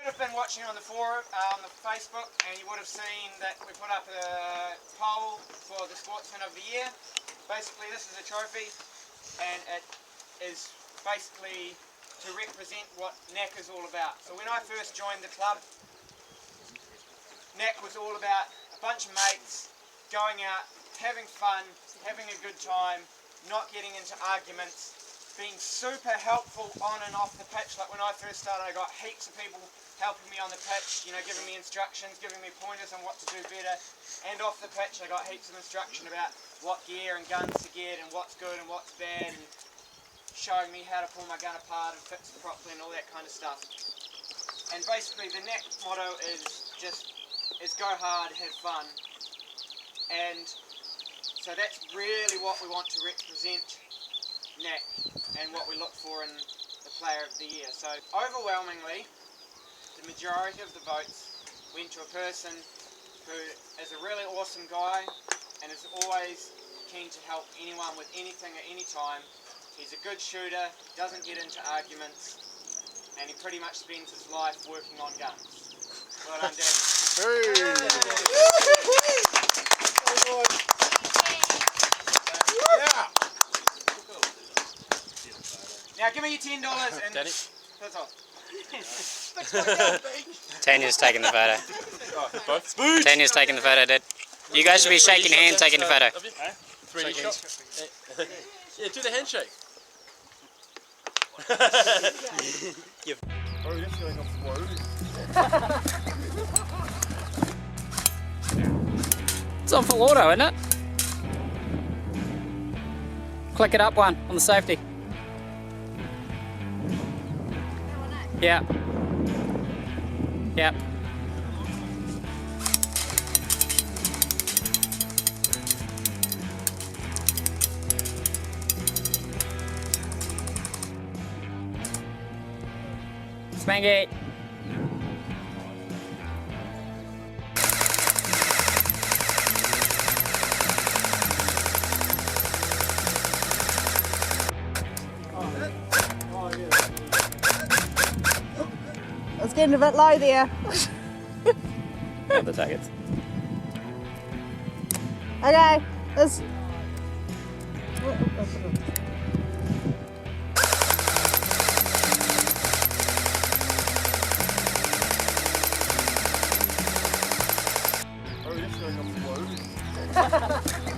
You would have been watching on the forum, on the Facebook, and you would have seen that we put up a poll for the Sportsman of the Year. Basically, this is a trophy, and it is basically to represent what NAC is all about. So when I first joined the club, NAC was all about a bunch of mates, going out, having fun, having a good time, not getting into arguments, being super helpful on and off the pitch. Like when I first started, I got heaps of people helping me on the pitch, you know, giving me instructions, giving me pointers on what to do better. And off the pitch, I got heaps of instruction about what gear and guns to get and what's good and what's bad, and showing me how to pull my gun apart and fix it properly and all that kind of stuff. And basically the NAC motto is go hard, have fun. And so that's really what we want to represent NAC and what we look for in the Player of the Year. So overwhelmingly, the majority of the votes went to a person who is a really awesome guy and is always keen to help anyone with anything at any time. He's a good shooter, doesn't get into arguments, and he pretty much spends his life working on guns. Well done, Dan. Now give me your $10 and that's all. Tanya's taking the photo. Tanya's taking the photo, Dad. You guys should be shaking hands taking the photo. 3D shot. Yeah, do the handshake. It's on full auto, isn't it? Click it up one on the safety. Yeah. Yeah. Spanky. It's getting a bit low there. Got the targets. Okay, let's... Oh, you're showing off the load.